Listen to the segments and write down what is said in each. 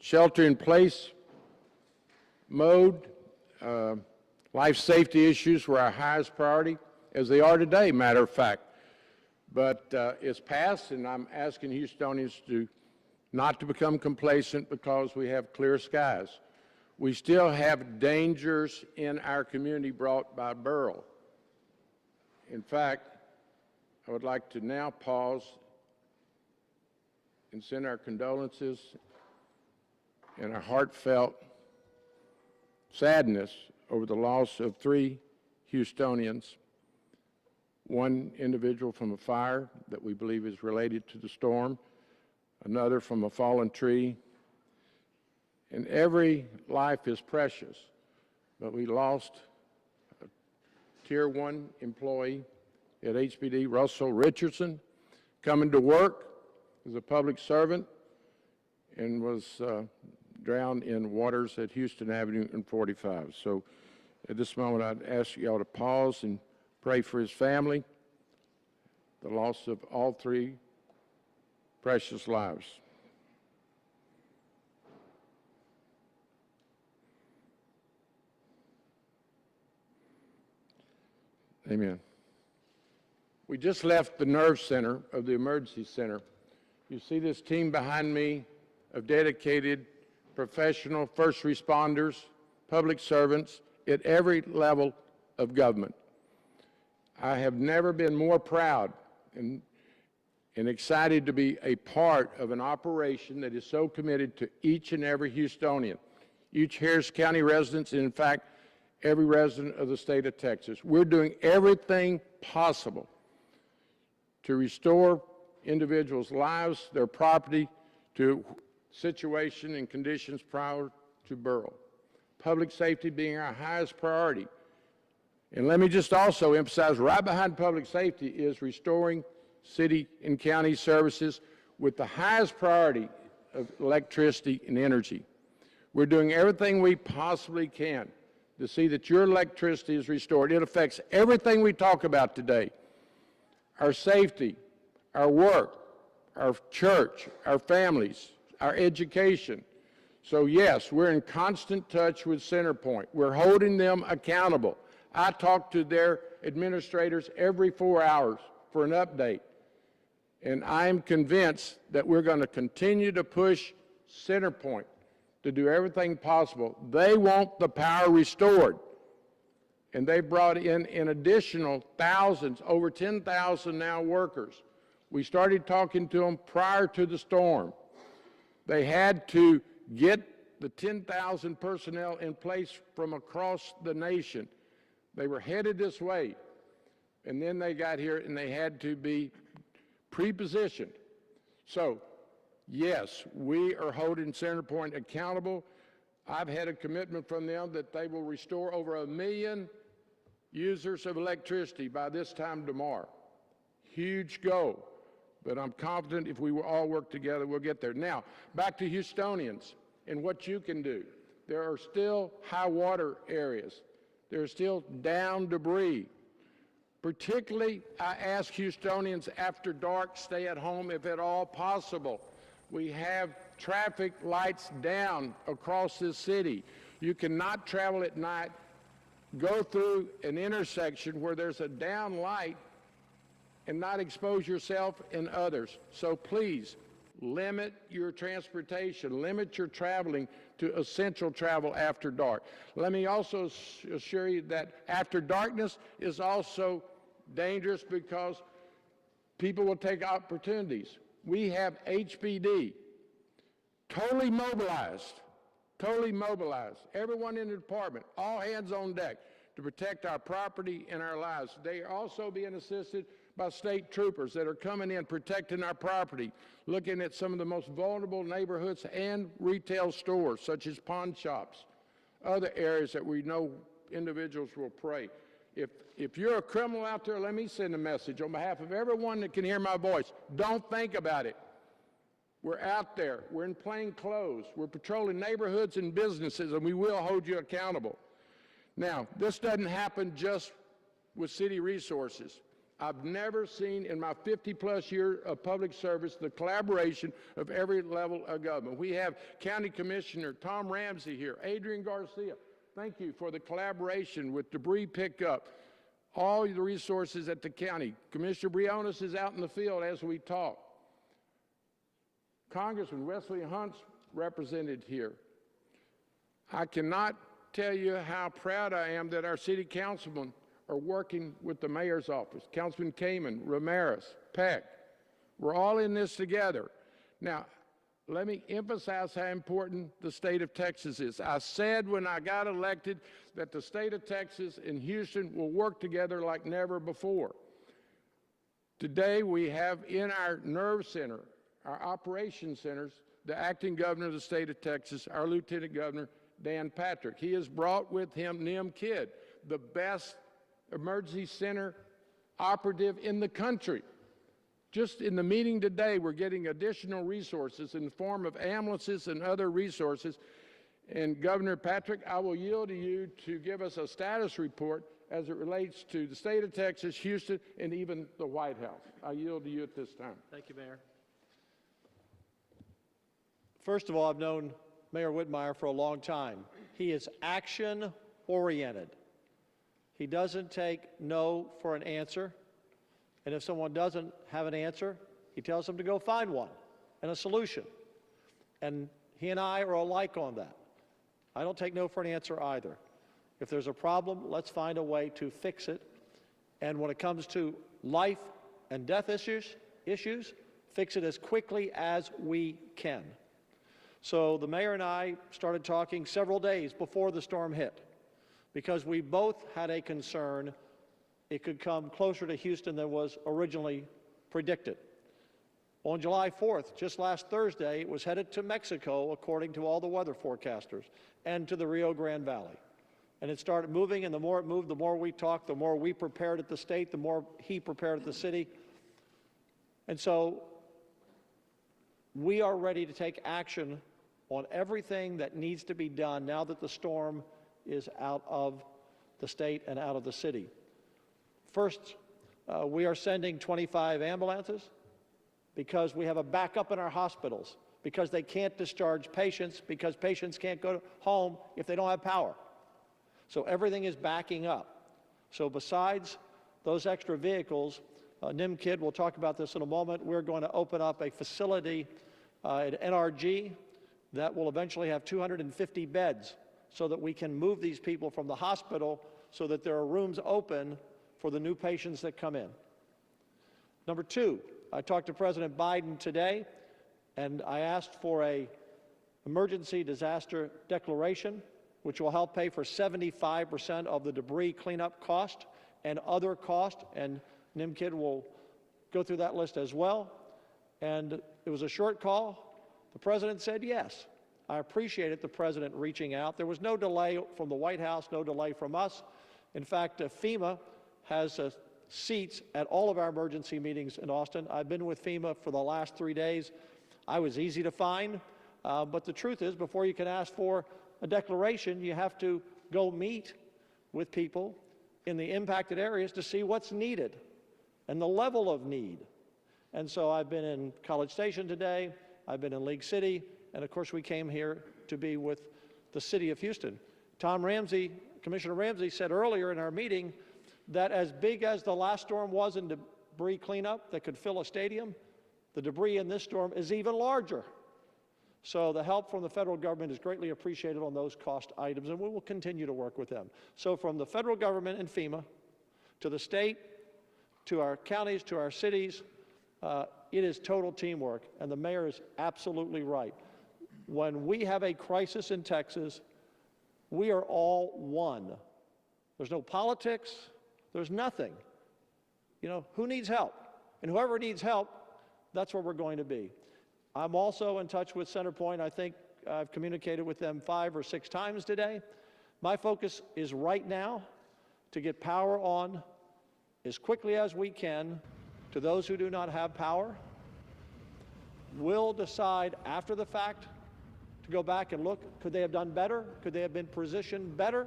Shelter-in-place mode, life safety issues were our highest priority, as they are today, matter of fact. But it's passed, and I'm asking Houstonians not to become complacent because we have clear skies. We still have dangers in our community brought by Beryl. In fact, I would like to now pause and send our condolences and our heartfelt sadness over the loss of 3 Houstonians, one individual from a fire that we believe is related to the storm, another from a fallen tree. And every life is precious, but we lost a Tier 1 employee at HPD, Russell Richardson, coming to work as a public servant and was drowned in waters at Houston Avenue and 45. So at this moment, I'd ask y'all to pause and pray for his family, the loss of all 3 precious lives. Amen. We just left the nerve center of the emergency center. You see this team behind me of dedicated professional first responders, public servants at every level of government. I have never been more proud and excited to be a part of an operation that is so committed to each and every Houstonian, each Harris County resident, and in fact, every resident of the state of Texas. We're doing everything possible to restore individuals' lives, their property, to situation and conditions prior to Beryl. Public safety being our highest priority. And let me just also emphasize, right behind public safety is restoring city and county services with the highest priority of electricity and energy. We're doing everything we possibly can to see that your electricity is restored. It affects everything we talk about today. Our safety, our work, our church, our families, our education. So yes, we're in constant touch with CenterPoint. We're holding them accountable. I talk to their administrators every 4 hours for an update. And I'm convinced that we're going to continue to push CenterPoint to do everything possible. They want the power restored. And they brought in an additional thousands, over 10,000 now workers. We started talking to them prior to the storm. They had to get the 10,000 personnel in place from across the nation. They were headed this way. And then they got here and they had to be pre-positioned. So, yes, we are holding CenterPoint accountable. I've had a commitment from them that they will restore over 1 million users of electricity by this time tomorrow. Huge goal, but I'm confident if we will all work together, we'll get there. Now, back to Houstonians and what you can do. There are still high water areas. There's still down debris. Particularly, I ask Houstonians after dark, stay at home if at all possible. We have traffic lights down across this city. You cannot travel at night, go through an intersection where there's a down light and not expose yourself and others. So please, limit your transportation, limit your traveling to essential travel after dark. Let me also assure you that after darkness is also dangerous because people will take opportunities. We have HPD totally mobilized, everyone in the department, all hands on deck to protect our property and our lives. They are also being assisted by state troopers that are coming in, protecting our property, looking at some of the most vulnerable neighborhoods and retail stores, such as pawn shops, other areas that we know individuals will pray. If you're a criminal out there, let me send a message on behalf of everyone that can hear my voice. Don't think about it. We're out there. We're in plain clothes. We're patrolling neighborhoods and businesses, and we will hold you accountable. Now, this doesn't happen just with city resources. I've never seen in my 50-plus years of public service the collaboration of every level of government. We have County Commissioner Tom Ramsey here, Adrian Garcia. Thank you for the collaboration with debris pickup, all the resources at the county. Commissioner Briones is out in the field as we talk. Congressman Wesley Hunt's represented here. I cannot tell you how proud I am that our city councilmen are working with the mayor's office. Councilman Kamen, Ramirez, Peck. We're all in this together. Now, let me emphasize how important the state of Texas is. I said when I got elected that the state of Texas and Houston will work together like never before. Today, we have in our nerve center, our operations centers, the acting governor of the state of Texas, our lieutenant governor, Dan Patrick. He has brought with him Nim Kidd, the best emergency center operative in the country. Just in the meeting today, we're getting additional resources in the form of ambulances and other resources. And Governor Patrick, I will yield to you to give us a status report as it relates to the state of Texas, Houston, and even the White House. I yield to you at this time. Thank you, Mayor. First of all, I've known Mayor Whitmire for a long time. He is action-oriented. He doesn't take no for an answer. And if someone doesn't have an answer, he tells them to go find one and a solution. And he and I are alike on that. I don't take no for an answer either. If there's a problem, let's find a way to fix it. And when it comes to life and death issues, fix it as quickly as we can. So the mayor and I started talking several days before the storm hit because we both had a concern it could come closer to Houston than was originally predicted. On July 4th, just last Thursday, it was headed to Mexico, according to all the weather forecasters, and to the Rio Grande Valley. And it started moving, and the more it moved, the more we talked, the more we prepared at the state, the more he prepared at the city. And so we are ready to take action on everything that needs to be done now that the storm is out of the state and out of the city. First, we are sending 25 ambulances because we have a backup in our hospitals, because they can't discharge patients, because patients can't go home if they don't have power. So everything is backing up. So besides those extra vehicles, Nim Kidd will talk about this in a moment, we're going to open up a facility at NRG that will eventually have 250 beds so that we can move these people from the hospital so that there are rooms open for the new patients that come in. Number two, I talked to President Biden today, and I asked for an emergency disaster declaration, which will help pay for 75% of the debris cleanup cost and other costs, and Nim Kidd will go through that list as well. And it was a short call. The President said yes. I appreciated the President reaching out. There was no delay from the White House, no delay from us. In fact, FEMA has seats at all of our emergency meetings in Austin. I've been with FEMA for the last 3 days. I was easy to find, but the truth is, before you can ask for a declaration, you have to go meet with people in the impacted areas to see what's needed and the level of need. And so I've been in College Station today, I've been in League City, and of course we came here to be with the city of Houston. Commissioner Ramsey said earlier in our meeting that as big as the last storm was in debris cleanup that could fill a stadium, the debris in this storm is even larger. So the help from the federal government is greatly appreciated on those cost items, and we will continue to work with them. So from the federal government and FEMA to the state, to our counties, to our cities, it is total teamwork, and the mayor is absolutely right. When we have a crisis in Texas, we are all one. There's no politics, there's nothing. You know, who needs help? And whoever needs help, that's where we're going to be. I'm also in touch with Centerpoint. I think I've communicated with them 5 or 6 times today. My focus is right now to get power on as quickly as we can to those who do not have power. We'll decide after the fact to go back and look, could they have done better? Could they have been positioned better?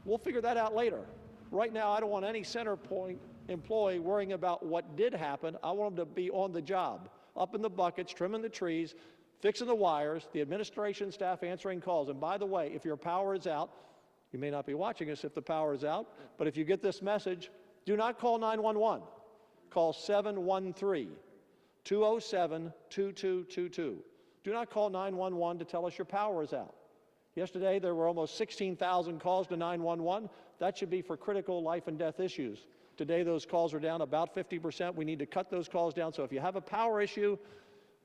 We'll figure that out later. Right now, I don't want any Centerpoint employee worrying about what did happen. I want them to be on the job, up in the buckets, trimming the trees, fixing the wires, the administration staff answering calls. And by the way, if your power is out, you may not be watching us if the power is out, but if you get this message, do not call 911. Call 713-207-2222. Do not call 911 to tell us your power is out. Yesterday, there were almost 16,000 calls to 911. That should be for critical life and death issues. Today, those calls are down about 50%. We need to cut those calls down. So if you have a power issue,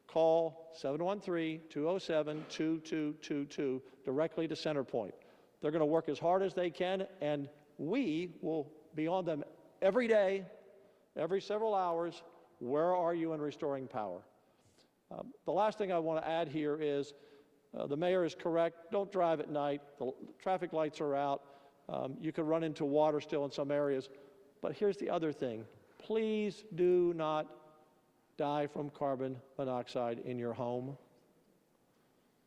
call 713-207-2222 directly to Centerpoint. They're going to work as hard as they can, and we will be on them every day, every several hours. Where are you in restoring power? The last thing I want to add here is the mayor is correct. Don't drive at night. The traffic lights are out. You could run into water still in some areas. But here's the other thing. Please do not die from carbon monoxide in your home.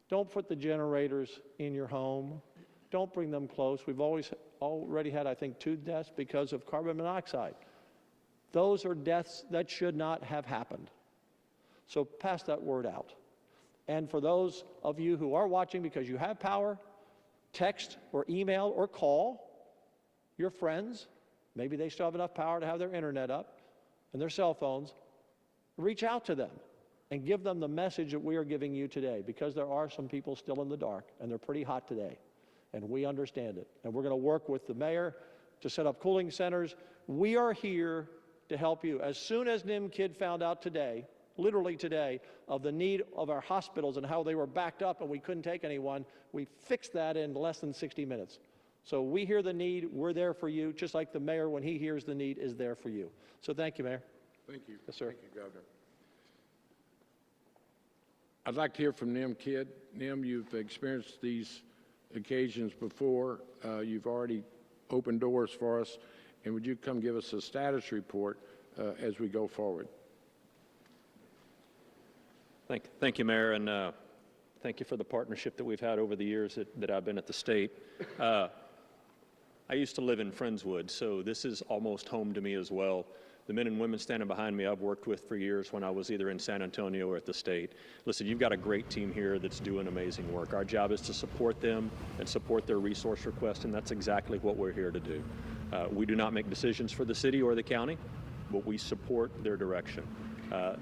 Don't put the generators in your home. Don't bring them close. We've already had, I think, 2 deaths because of carbon monoxide. Those are deaths that should not have happened. So pass that word out. And for those of you who are watching because you have power, text or email or call your friends. Maybe they still have enough power to have their internet up and their cell phones. Reach out to them and give them the message that we are giving you today, because there are some people still in the dark and they're pretty hot today. And we understand it. And we're going to work with the mayor to set up cooling centers. We are here to help you. As soon as Nim Kidd found out today, literally today, of the need of our hospitals and how they were backed up and we couldn't take anyone, we fixed that in less than 60 minutes. So we hear the need, we're there for you, just like the mayor, when he hears the need, is there for you. So thank you, Mayor. Thank you. Yes, sir. Thank you, Governor. I'd like to hear from Nim Kidd. Nim, you've experienced these occasions before. You've already opened doors for us. And would you come give us a status report as we go forward? Thank you, Mayor, and thank you for the partnership that we've had over the years that I've been at the state. I used to live in Friendswood, so this is almost home to me as well. The men and women standing behind me I've worked with for years when I was either in San Antonio or at the state. Listen, you've got a great team here that's doing amazing work. Our job is to support them and support their resource requests, and that's exactly what we're here to do. We do not make decisions for the city or the county, but we support their direction.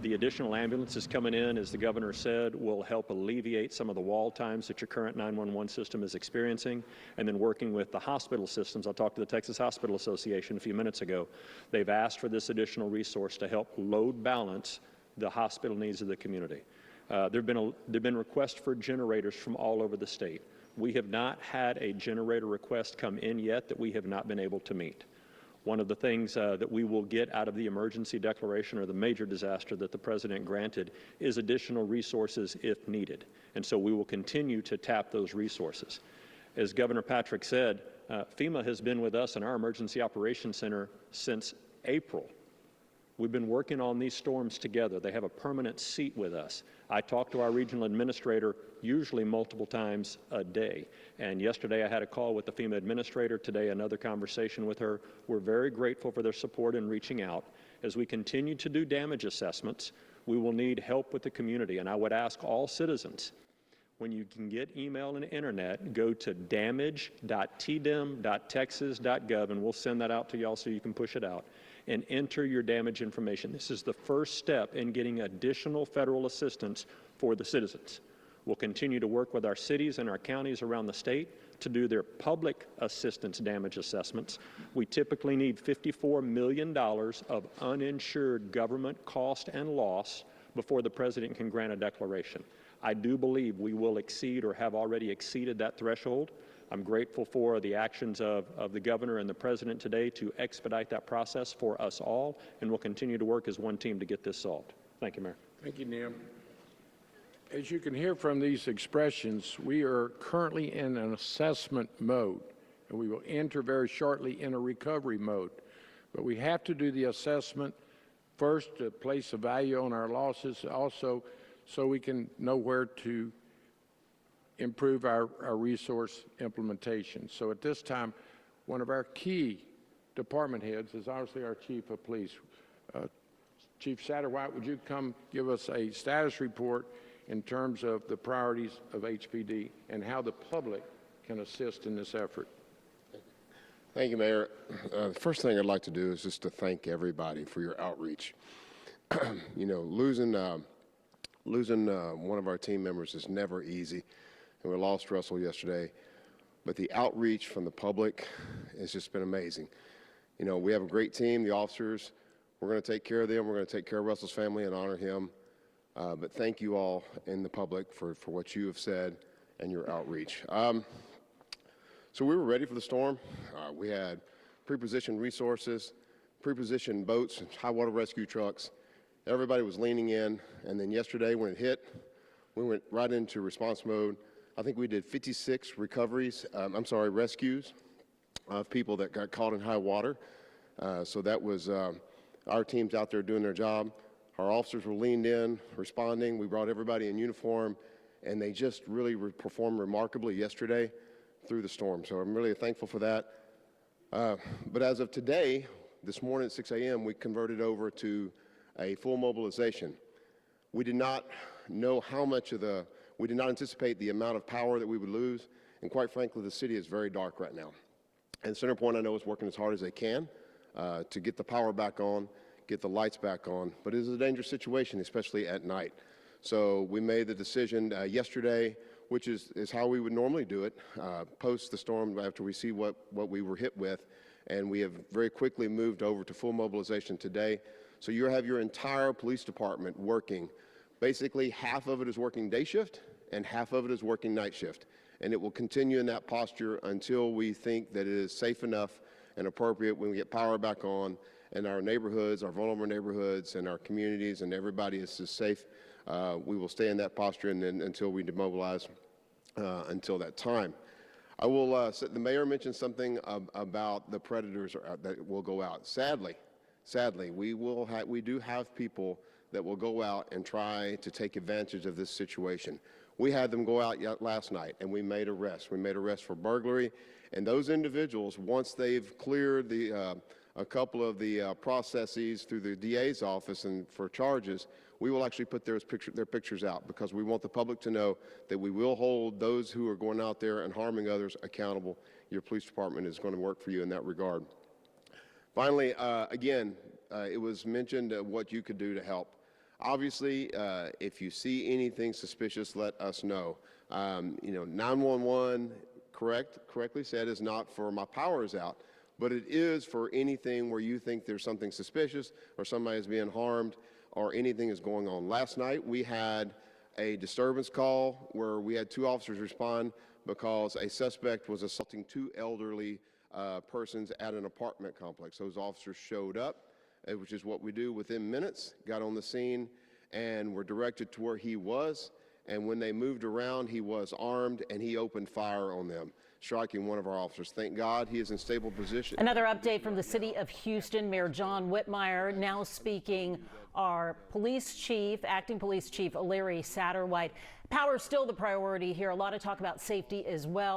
The additional ambulances coming in, as the governor said, will help alleviate some of the wall times that your current 911 system is experiencing. And then working with the hospital systems, I talked to the Texas Hospital Association a few minutes ago. They've asked for this additional resource to help load balance the hospital needs of the community. There've been requests for generators from all over the state. We have not had a generator request come in yet that we have not been able to meet. One of the things that we will get out of the emergency declaration or the major disaster that the president granted is additional resources if needed. And so we will continue to tap those resources. As Governor Patrick said, FEMA has been with us in our Emergency Operations Center since April. We've been working on these storms together. They have a permanent seat with us. I talk to our regional administrator usually multiple times a day. And yesterday I had a call with the FEMA administrator. Today another conversation with her. We're very grateful for their support in reaching out. As we continue to do damage assessments, we will need help with the community. And I would ask all citizens, when you can get email and internet, go to damage.tdem.texas.gov, and we'll send that out to y'all so you can push it out, and enter your damage information. This is the first step in getting additional federal assistance for the citizens. We'll continue to work with our cities and our counties around the state to do their public assistance damage assessments. We typically need $54 million of uninsured government cost and loss before the president can grant a declaration. I do believe we will exceed or have already exceeded that threshold. I'm grateful for the actions of the governor and the president today to expedite that process for us all, and we'll continue to work as one team to get this solved. Thank you, Mayor. Thank you, Nim. As you can hear from these expressions, we are currently in an assessment mode, and we will enter very shortly in a recovery mode. But we have to do the assessment first to place a value on our losses, also so we can know where to improve our resource implementation. So at this time, one of our key department heads is obviously our chief of police. Chief Satterwhite, would you come give us a status report in terms of the priorities of HPD and how the public can assist in this effort? Thank you, Mayor. The first thing I'd like to do is just to thank everybody for your outreach. You know, losing one of our team members is never easy, and we lost Russell yesterday. But the outreach from the public has just been amazing. You know, we have a great team, the officers. We're going to take care of them. We're going to take care of Russell's family and honor him. But thank you all in the public for what you have said and your outreach. So we were ready for the storm. We had pre-positioned resources, pre-positioned boats, high water rescue trucks. Everybody was leaning in. And then yesterday when it hit, we went right into response mode. I think we did 56 rescues of people that got caught in high water. So that was our teams out there doing their job. Our officers were leaned in, responding. We brought everybody in uniform, and they just really performed remarkably yesterday through the storm. So I'm really thankful for that. But as of today, this morning at 6 a.m., we converted over to a full mobilization. We did not know we did not anticipate the amount of power that we would lose. And quite frankly, the city is very dark right now. And CenterPoint, I know, is working as hard as they can to get the power back on, get the lights back on. But it is a dangerous situation, especially at night. So we made the decision yesterday, which is how we would normally do it, post the storm after we see what we were hit with. And we have very quickly moved over to full mobilization today. So you have your entire police department working. Basically, half of it is working day shift and half of it is working night shift. And it will continue in that posture until we think that it is safe enough and appropriate when we get power back on and our neighborhoods, our vulnerable neighborhoods and our communities and everybody is safe. We will stay in that posture and then until we demobilize until that time. I will, the mayor mentioned something about the predators that will go out. Sadly, we do have people that will go out and try to take advantage of this situation. We had them go out last night and we made arrests. We made arrests for burglary, and those individuals, once they've cleared a couple of the processes through the DA's office and for charges, we will actually put their pictures out because we want the public to know that we will hold those who are going out there and harming others accountable. Your police department is going to work for you in that regard. Finally, again, it was mentioned what you could do to help. Obviously, if you see anything suspicious, let us know. 911, correctly said, is not for my power is out, but it is for anything where you think there's something suspicious or somebody is being harmed or anything is going on. Last night, we had a disturbance call where we had 2 officers respond because a suspect was assaulting 2 elderly persons at an apartment complex. Those officers showed up, which is what we do within minutes, got on the scene, and were directed to where he was. And when they moved around, he was armed, and he opened fire on them, striking one of our officers. Thank God he is in stable position. Another update from the city of Houston. Mayor John Whitmire now speaking. Our police chief, acting police chief Larry Satterwhite. Power is still the priority here. A lot of talk about safety as well.